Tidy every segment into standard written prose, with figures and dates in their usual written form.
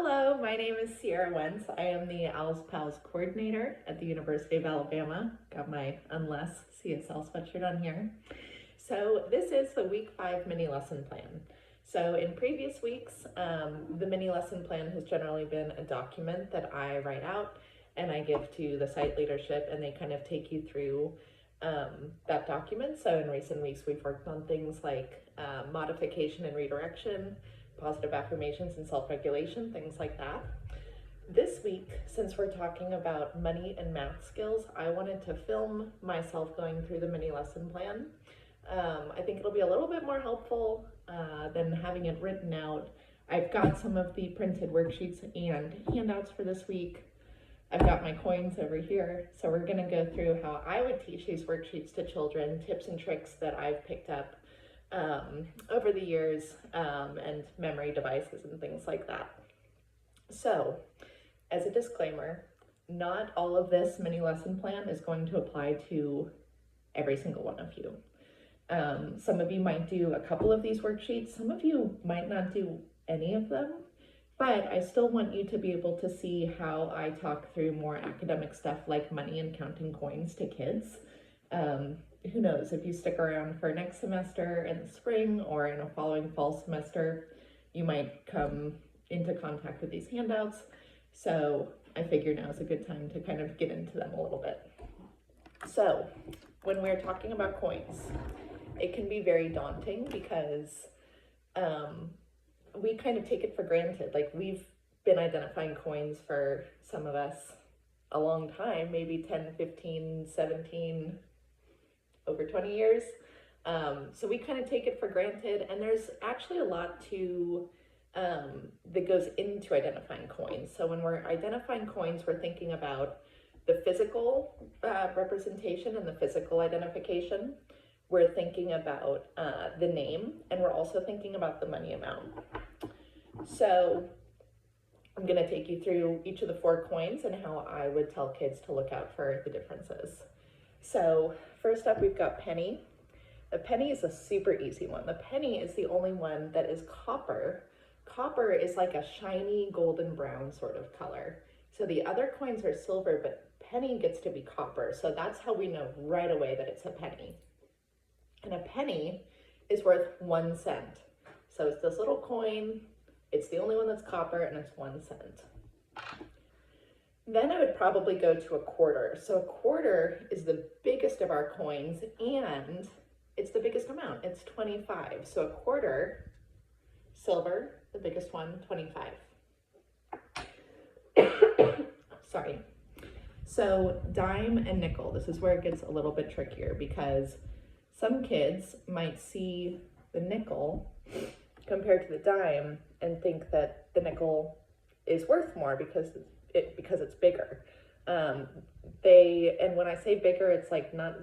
Hello, my name is Sierra Wentz. I am the Alice Pals coordinator at the University of Alabama. Got my Unless CSL sweatshirt on here. So this is the week 5 mini lesson plan. So in previous weeks, the mini lesson plan has generally been a document that I write out and I give to the site leadership, and they kind of take you through that document. So in recent weeks, we've worked on things like modification and redirection, positive affirmations and self-regulation, things like that. This week, since we're talking about money and math skills, I wanted to film myself going through the mini lesson plan. I think it'll be a little bit more helpful than having it written out. I've got some of the printed worksheets and handouts for this week. I've got my coins over here. So we're gonna go through how I would teach these worksheets to children, tips and tricks that I've picked up over the years, and memory devices and things like that. So, as a disclaimer, not all of this mini lesson plan is going to apply to every single one of you. Some of you might do a couple of these worksheets, some of you might not do any of them, but I still want you to be able to see how I talk through more academic stuff like money and counting coins to kids. Who knows, if you stick around for next semester in the spring or in a following fall semester, you might come into contact with these handouts. So I figure now is a good time to kind of get into them a little bit. So when we're talking about coins, it can be very daunting because we kind of take it for granted. Like, we've been identifying coins for some of us a long time, maybe 10, 15, 17, over 20 years. So we kind of take it for granted, and there's actually a lot that goes into identifying coins. So when we're identifying coins, we're thinking about the physical representation and the physical identification. We're thinking about the name, and we're also thinking about the money amount. So I'm going to take you through each of the 4 coins and how I would tell kids to look out for the differences. So first up, we've got penny. The penny is a super easy one. The penny is the only one that is copper. Copper is like a shiny golden brown sort of color. So the other coins are silver, but penny gets to be copper. So that's how we know right away that it's a penny. And a penny is worth 1 cent. So it's this little coin. It's the only one that's copper, and it's 1 cent. Then I would probably go to a quarter. So a quarter is the biggest of our coins, and it's the biggest amount. It's 25. So a quarter, silver, the biggest one, 25. Sorry. So dime and nickel, this is where it gets a little bit trickier, because some kids might see the nickel compared to the dime and think that the nickel is worth more because it's bigger. And when I say bigger, it's like not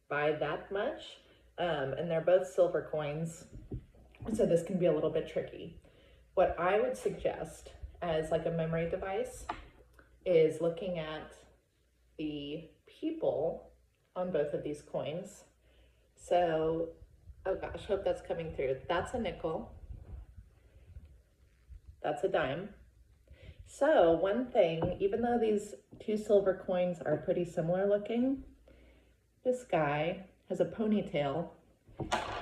by that much. And they're both silver coins, so this can be a little bit tricky. What I would suggest as like a memory device is looking at the people on both of these coins. So, oh gosh, hope that's coming through. That's a nickel. That's a dime. So one thing, even though these 2 silver coins are pretty similar looking, this guy has a ponytail,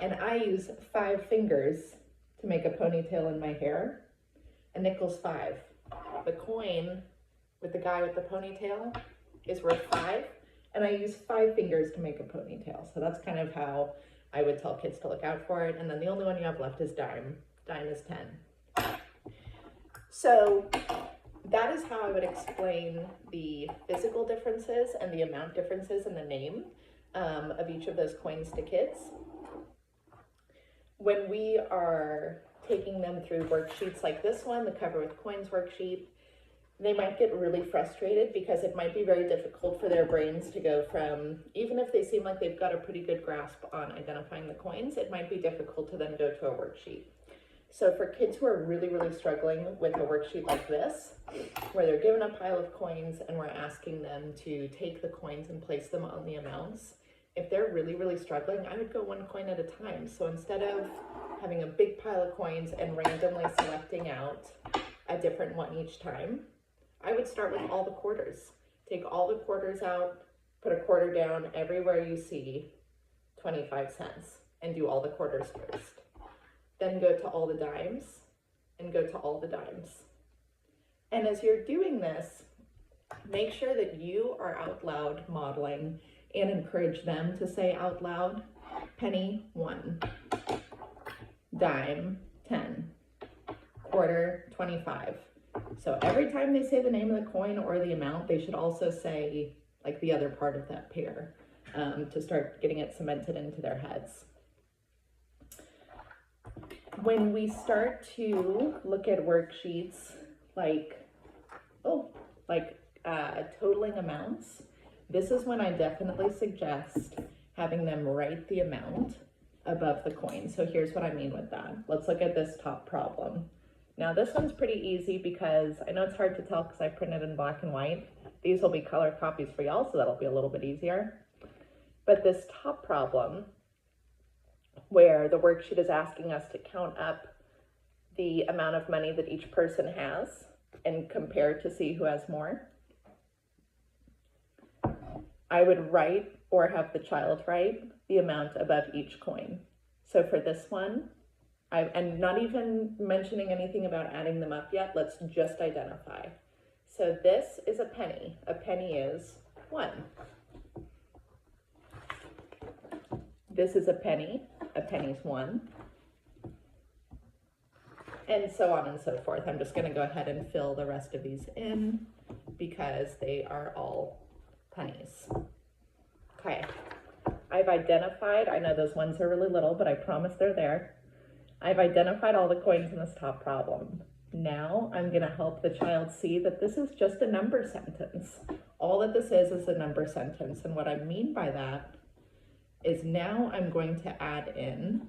and I use 5 fingers to make a ponytail in my hair. A nickel's 5. The coin with the guy with the ponytail is worth 5, and I use 5 fingers to make a ponytail. So that's kind of how I would tell kids to look out for it. And then the only one you have left is dime. Dime is 10. So that is how I would explain the physical differences and the amount differences in the name of each of those coins to kids. When we are taking them through worksheets like this one, the Cover with Coins worksheet, they might get really frustrated because it might be very difficult for their brains to go from, even if they seem like they've got a pretty good grasp on identifying the coins, it might be difficult to then go to a worksheet. So for kids who are really, really struggling with a worksheet like this, where they're given a pile of coins and we're asking them to take the coins and place them on the amounts, if they're really, really struggling, I would go 1 coin at a time. So instead of having a big pile of coins and randomly selecting out a different one each time, I would start with all the quarters. Take all the quarters out, put a quarter down everywhere you see 25 cents, and do all the quarters first. Then go to all the dimes and go to all the dimes. And as you're doing this, make sure that you are out loud modeling and encourage them to say out loud, penny 1, dime 10, quarter 25. So every time they say the name of the coin or the amount, they should also say like the other part of that pair to start getting it cemented into their heads. When we start to look at worksheets like totaling amounts, this is when I definitely suggest having them write the amount above the coin. So here's what I mean with that. Let's look at this top problem. Now this one's pretty easy because I know it's hard to tell because I printed in black and white. These will be color copies for y'all, so that'll be a little bit easier. But this top problem, where the worksheet is asking us to count up the amount of money that each person has and compare to see who has more, I would write or have the child write the amount above each coin. So for this one, and not even mentioning anything about adding them up yet, let's just identify. So this is a penny. A penny is 1. This is a penny. A penny's 1. And so on and so forth. I'm just going to go ahead and fill the rest of these in because they are all pennies. Okay, I've identified, I know those ones are really little, but I promise they're there. I've identified all the coins in this top problem. Now I'm going to help the child see that this is just a number sentence. All that this is a number sentence. And what I mean by that is now I'm going to add in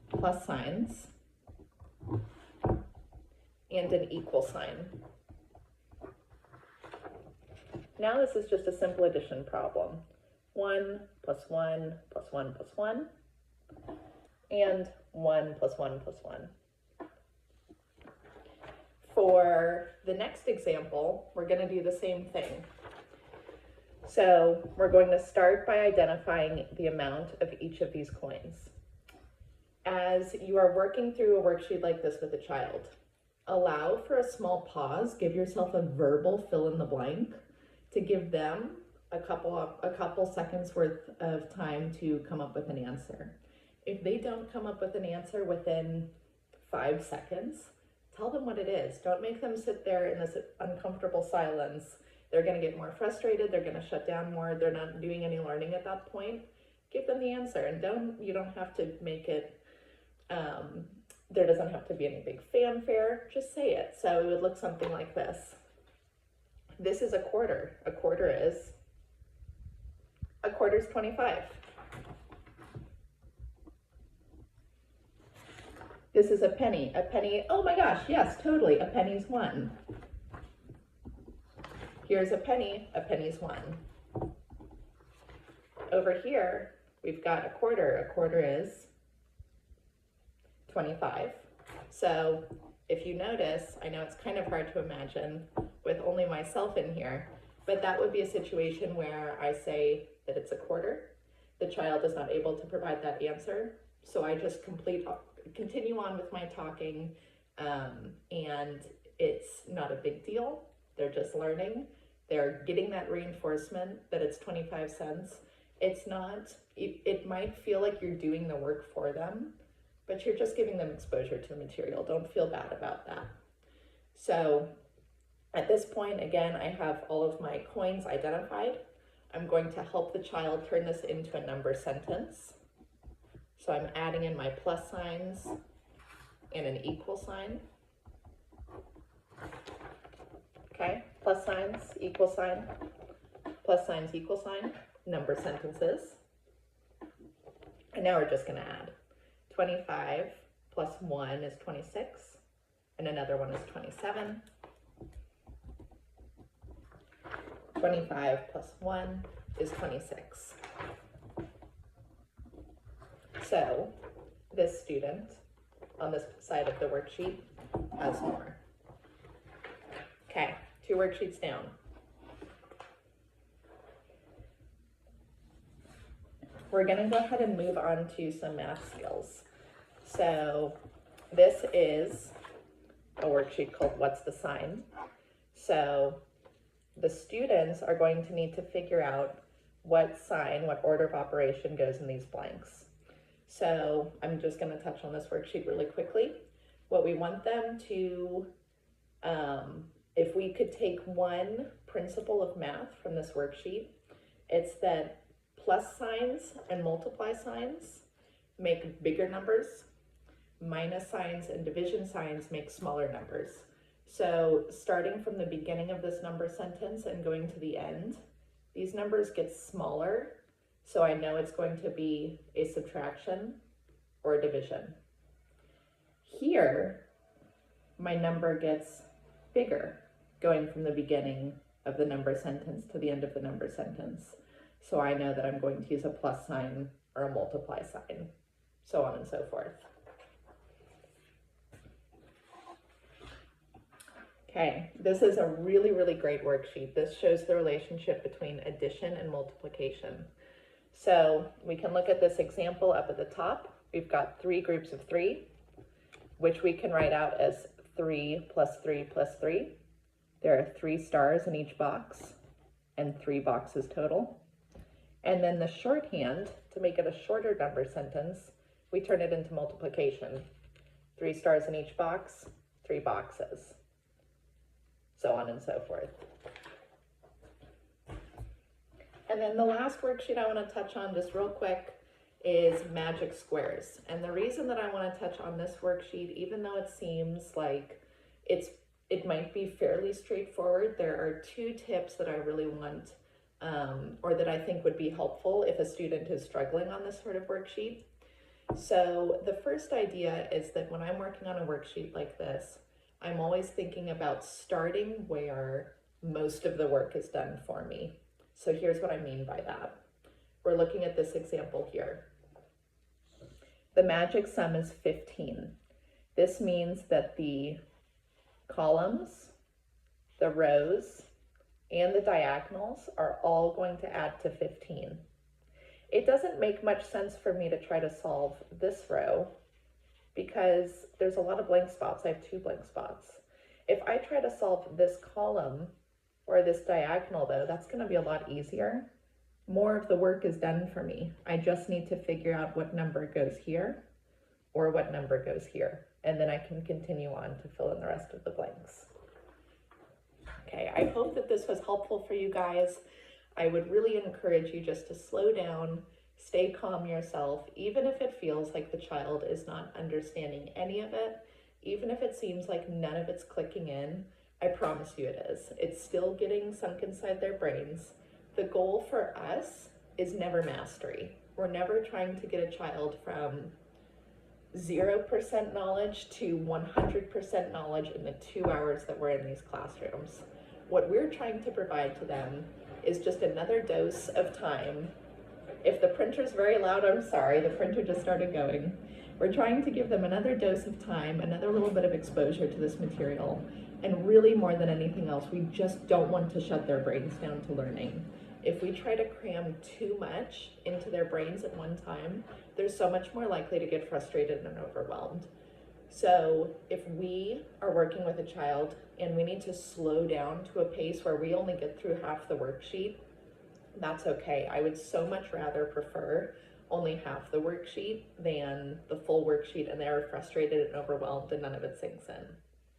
plus signs and an equal sign. Now this is just a simple addition problem. 1 plus 1 plus 1 plus 1, and 1 plus 1 plus 1. For the next example, we're going to do the same thing. So we're going to start by identifying the amount of each of these coins. As you are working through a worksheet like this with a child, allow for a small pause, give yourself a verbal fill in the blank to give them a couple seconds worth of time to come up with an answer. If they don't come up with an answer within 5 seconds, tell them what it is. Don't make them sit there in this uncomfortable silence. They're going to get more frustrated. They're going to shut down more. They're not doing any learning at that point. Give them the answer, and you don't have to make it, there doesn't have to be any big fanfare. Just say it. So it would look something like this. This is a quarter. A quarter is 25. This is a penny. A penny, oh my gosh, yes, totally. A penny's 1. Here's a penny's 1. Over here, we've got a quarter. A quarter is 25. So if you notice, I know it's kind of hard to imagine with only myself in here, but that would be a situation where I say that it's a quarter. The child is not able to provide that answer. So I just continue on with my talking, and it's not a big deal. They're just learning. They're getting that reinforcement that it's 25 cents. It's not, it might feel like you're doing the work for them, but you're just giving them exposure to the material. Don't feel bad about that. So at this point, again, I have all of my coins identified. I'm going to help the child turn this into a number sentence. So I'm adding in my plus signs and an equal sign. Okay, plus signs, equal sign, plus signs, equal sign, number sentences. And now we're just going to add 25 plus 1 is 26, and another one is 27. 25 plus 1 is 26. So this student on this side of the worksheet has more. 2 worksheets down. We're gonna go ahead and move on to some math skills. So this is a worksheet called What's the Sign? So the students are going to need to figure out what sign, what order of operation goes in these blanks. So I'm just going to touch on this worksheet really quickly. What we want them to, if we could take one principle of math from this worksheet, it's that plus signs and multiply signs make bigger numbers. Minus signs and division signs make smaller numbers. So starting from the beginning of this number sentence and going to the end, these numbers get smaller. So I know it's going to be a subtraction or a division. Here, my number gets bigger going from the beginning of the number sentence to the end of the number sentence. So I know that I'm going to use a plus sign or a multiply sign, so on and so forth. Okay, this is a really, really great worksheet. This shows the relationship between addition and multiplication. So we can look at this example up at the top. We've got 3 groups of 3, which we can write out as 3 plus 3 plus 3. There are 3 stars in each box and 3 boxes total. And then the shorthand, to make it a shorter number sentence, we turn it into multiplication. 3 stars in each box, 3 boxes, so on and so forth. And then the last worksheet I want to touch on just real quick is magic squares. And the reason that I want to touch on this worksheet, even though it seems like it might be fairly straightforward, there are 2 tips that I really want, or that I think would be helpful if a student is struggling on this sort of worksheet. So the first idea is that when I'm working on a worksheet like this, I'm always thinking about starting where most of the work is done for me. So here's what I mean by that. We're looking at this example here. The magic sum is 15. This means that the columns, the rows, and the diagonals are all going to add to 15. It doesn't make much sense for me to try to solve this row because there's a lot of blank spots. I have 2 blank spots. If I try to solve this column or this diagonal though, that's gonna be a lot easier. More of the work is done for me. I just need to figure out what number goes here or what number goes here. And then I can continue on to fill in the rest of the blanks. Okay, I hope that this was helpful for you guys. I would really encourage you just to slow down, stay calm yourself, even if it feels like the child is not understanding any of it, even if it seems like none of it's clicking in, I promise you it is. It's still getting sunk inside their brains. The goal for us is never mastery. We're never trying to get a child from 0% knowledge to 100% knowledge in the 2 hours that we're in these classrooms. What we're trying to provide to them is just another dose of time. If the printer's very loud, I'm sorry, the printer just started going. We're trying to give them another dose of time, another little bit of exposure to this material. And really more than anything else, we just don't want to shut their brains down to learning. If we try to cram too much into their brains at one time, they're so much more likely to get frustrated and overwhelmed. So if we are working with a child and we need to slow down to a pace where we only get through half the worksheet, that's okay. I would so much rather prefer only half the worksheet than the full worksheet and they're frustrated and overwhelmed and none of it sinks in.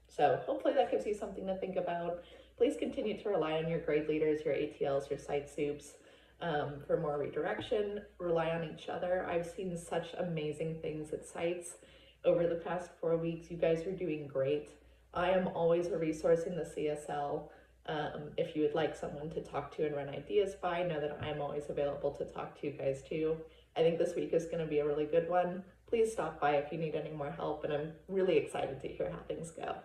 So hopefully that gives you something to think about. Please continue to rely on your grade leaders, your ATLs, your site soups for more redirection. Rely on each other. I've seen such amazing things at sites over the past 4 weeks. You guys are doing great. I am always a resource in the CSL. If you would like someone to talk to and run ideas by, know that I'm always available to talk to you guys too. I think this week is going to be a really good one. Please stop by if you need any more help, and I'm really excited to hear how things go.